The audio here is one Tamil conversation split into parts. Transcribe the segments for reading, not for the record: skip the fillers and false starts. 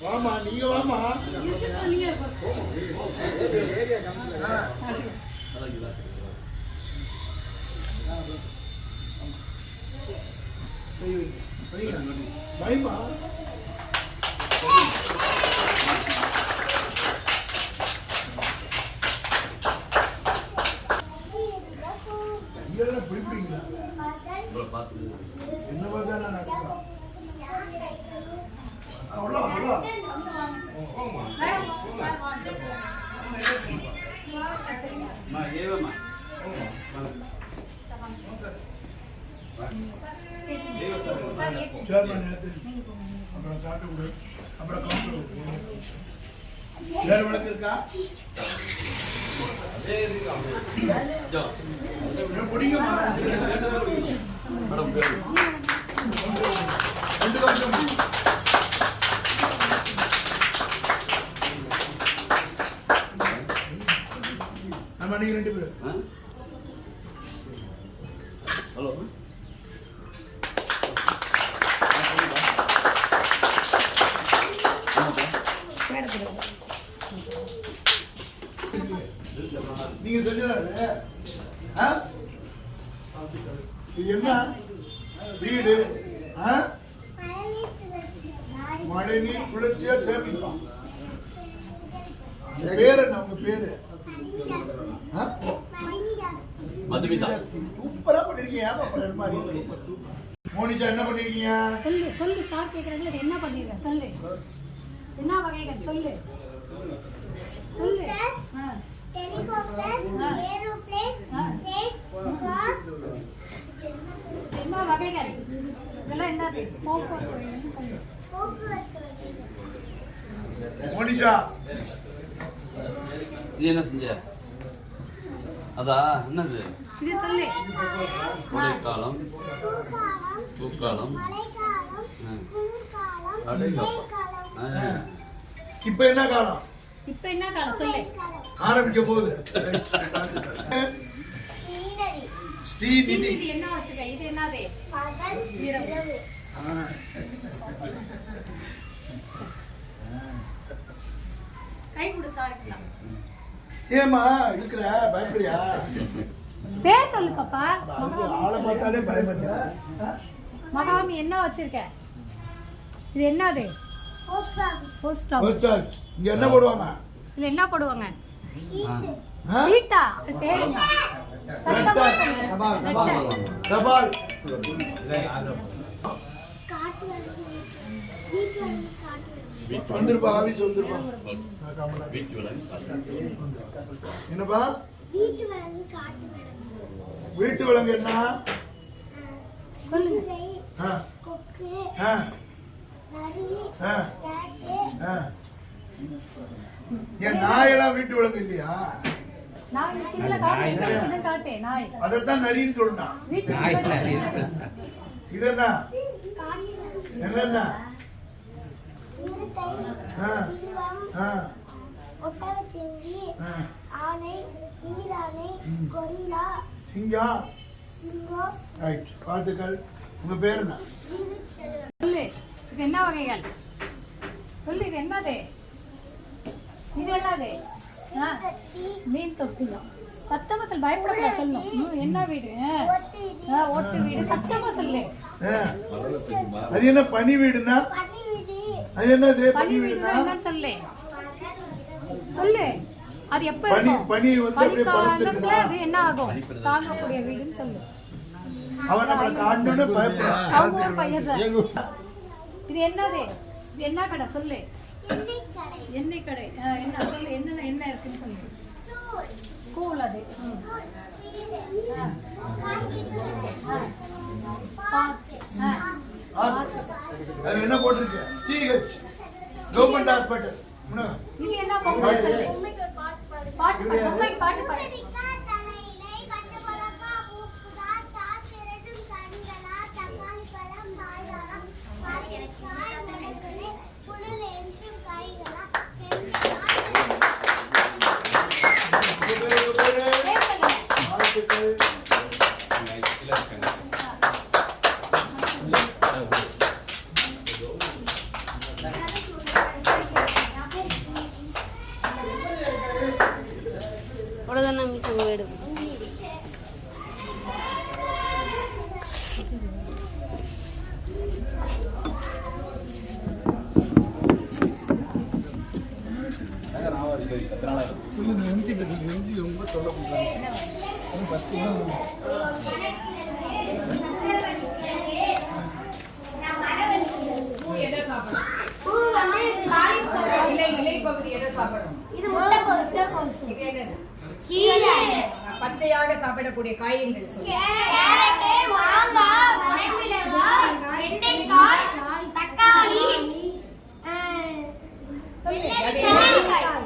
வாமா நீங்க வாமா. பயமா பிடிப்பீங்களா? என்ன பார்த்தா நடக்கும். அப்புறம் காட்டு கொடு, அப்புறம் கவுண்டர் வேற வழக்கு இருக்கா? பிடிக்குமா? நம்ம நீங்க 2 பேரும் ஹலோ நீங்க செஞ்சதா இது என்ன வீடு? மழை நீர் சுழற்சியா சேமிப்பான். பேரு என்ன உங்க பேரு? சூப்பரா பண்ணிருக்கீங்க. மோனிஷா என்ன பண்ணிருக்கீங்க? சொல்லு சொல்லு. சார் கேக்குறாங்க என்ன பண்ணிருக்க சொல்லு. என்ன வகைகள் சொல்லு சொல்லு. ஹெலிகாப்டர், ஏரோப்ளேன், கார், என்ன வகைகள் இதெல்லாம் என்னது? போக்குவரத்து சொல்லு. மோனிஷா இது என்ன செஞ்ச? அதா என்னது இது சொல்லு. மழைக்காலம், பூக்காலம், இப்ப என்ன காலம்? இப்ப என்ன காலம் சொல்லு. ஆரம்பிக்க போகுது. ஸ்ரீநிதி. இது என்ன வச்சுக்க? இது என்னது? இரவு. கை கொடு சார்க்கலாம். ஏமா இருக்கிற பயப்படியா? பேர் சொல்லு பாப்பா. ஆளை பார்த்தாலே பயப்படுற. மகாமி என்ன வச்சிருக்க? இது என்னது? Post office. இங்க என்ன போடுவாங்க? இல்ல என்ன போடுவாங்க? சீட்டா. பேருங்க. சத்தமா சொல்லு. தபால். வந்துருப்பா ஆபீஸ் வந்துருப்பா. என்னப்பா? வீட்டு விலங்கு என்ன சொல்லு. என் நாயெல்லாம் வீட்டு விலங்கு இல்லையா? அதான் நரின்னு சொல்லிட்டான். இது என்ன? என்னென்ன? வாழ்த்துக்கள். உங்க பேர் என்ன? சொல்லு. இது என்ன வகைகள் சொல்லு. இது என்னது? இது என்னது? மீன் தொட்டியா? சத்தமத்தில் பயப்படக்கூட சொல்லணும். என்ன வீடு? ஓட்டு வீடு. சத்தமா சொல்லு. அது என்ன பனி வீடுனா? அது என்னது பனி வீடுனா என்னன்னு சொல்லு. சொல்லு. அது எப்ப பனி வந்து அப்படியே படுத்துக்குமா? அது என்ன ஆகும்? தாங்கக்கூடிய வீடுன்னு சொல்லு. அவன் நம்மள காணணும்னு பயப்படுறான். அவங்க பையன் சார். இது என்னது? இது என்ன கடை சொல்லு. எண்ணெய் கடை. என்ன சொல்லு. என்ன என்ன இருக்குன்னு சொல்லு. ஸ்கூல் அது. அது என்ன போட்டிருக்கு? GH government hospital. இது என்ன சொல்லு. பாட்டு பாடு. பாட்டு பாடு. ரொம்ப சொல்ல முடியாது. 10 எதை சாப்பிடும்? இலை பகுதி எதை சாப்பிடும்? இது என்னது? பச்சையாக சாப்பிடக்கூடிய காய்கறிகள் சொல்லு.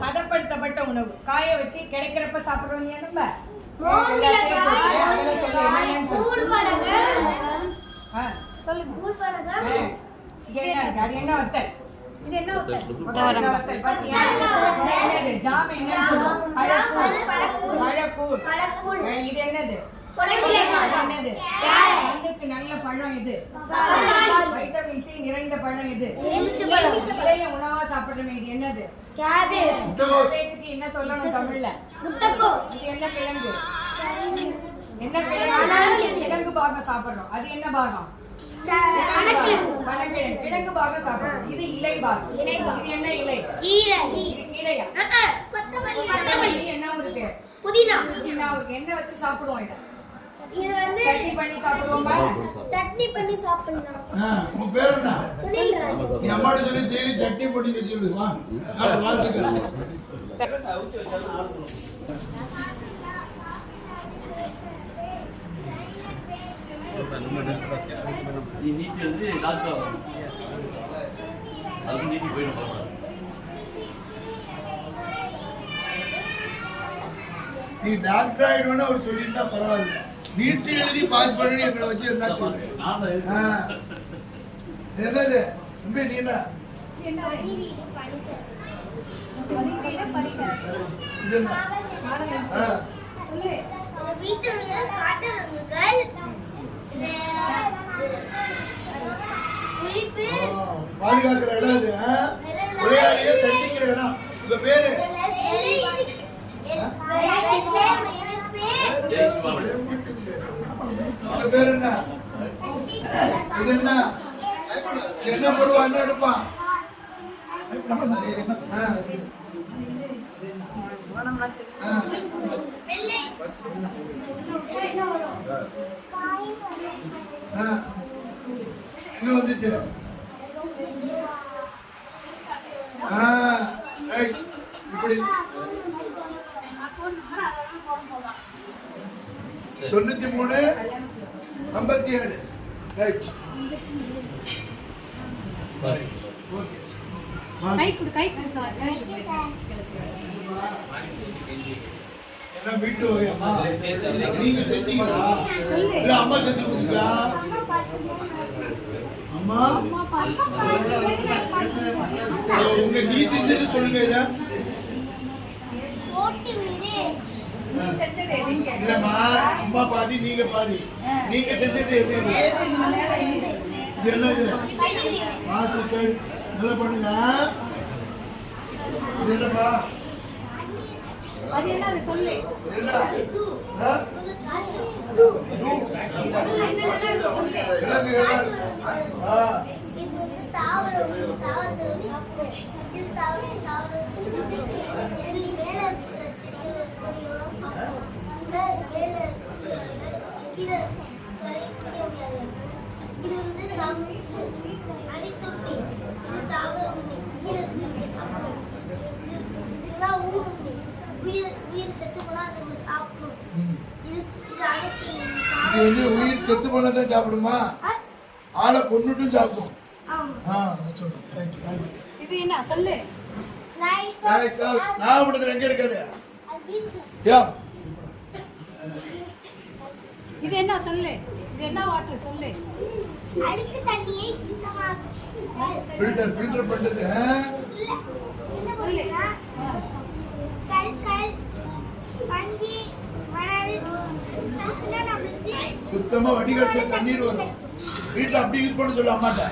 பதப்படுத்தப்பட்ட உணவு காய வச்சு கிடைக்கிறப்ப சாப்பிடுறோம் இல்லையா நம்ம? அது என்ன வத்தல்? இது என்ன வத்தல்? பாத்தியா? ஜாம் என்னன்னு சொல்லுவோம்? பழக்கூழ். இது என்னது? என்னது? கண்ணுக்கு நல்ல பழம் இது. வைட்டமின் சி நிறைந்த பழம் இது. இலைய உணவா சாப்பிடுறோம் இது என்னது? கேபேஜுக்கு என்ன சொல்லணும் தமிழ்ல? இது என்ன கிழங்கு? என்ன கிழங்கு? கிழங்கு பாகம் சாப்பிடுறோம். அது என்ன பாகம்? கிழங்கு பாகம் சாப்பிடுறோம். இது இலை பாகம். இது என்ன இலை? கீரையா? கொத்தமல்லி என்ன ஒரு பேர்? புதினா. என்ன வச்சு சாப்பிடுவோம் இதை? இது வந்து சட்னி பண்ணி சாப்பிடுவோமா? சட்னி பண்ணி சாப்பிடலாம். உன் பேர் என்ன? சுனில் ராஜ். நீ அம்மாட்ட சொல்லி டெய்லி சட்னி போட்டு சொல்லு. வா வாழ்த்துக்கள். நீ நீட்டி வந்து டாக்டர் அதுக்கு நீட்டி போயிடும். நீ டாக்டர் ஆயிடுவேன்னு அவர் சொல்லியிருந்தா பரவாயில்ல. நீட்டு எழுதி பாஸ் பண்ணி எங்களை வச்சு என்ன சொல்றேன்? என்னது தம்பி? நீ என்ன இது என்ன? வீட்டுல காட்டுறவங்கள் பாதுகாக்கிற இடம் இது. உரையாடியே தண்டிக்கிற இடம். உங்க பேரு? உங்க பேர் என்ன? இது என்ன? என்ன போடுவா? என்ன எடுப்பான்? இங்க வந்துச்சு. இப்படி 93 57 ரைட். கை கொடு சார். என்ன வீட்டு வகையம்மா? நீங்க செஞ்சீங்களா? இல்ல அம்மா செஞ்சு கொடுத்தீங்களா? அம்மா உங்க நீ செஞ்சது சொல்லுங்க. இத இல்லம்மா, அம்மா பாதி நீங்க பாதி. நீங்க செஞ்சது எது? இது என்னது? வாழ்த்துக்கள். நல்லா பண்ணுங்க. இது என்னப்பா? அது என்ன சொல்லு? என்ன? சொல்லு. இது வந்து உயிர் செத்து போனதான் சாப்பிடுமா? ஆளை கொண்டுட்டும் சாப்பிடும். இது என்ன சொல்லு? நாகப்பட்டினத்துல எங்க இருக்காது? இது என்ன சொல்லு? இது என்ன வாட்டர் சொல்லு? அழுக்கு தண்ணியை சுத்தமாக ஃபில்டர் பண்றது. கல் பஞ்சி மணல் சுத்தமா வடிகட்டுல தண்ணீர் வரும். வீட்டுல அப்படி யூஸ் பண்ண சொல்ல அம்மாட்ட.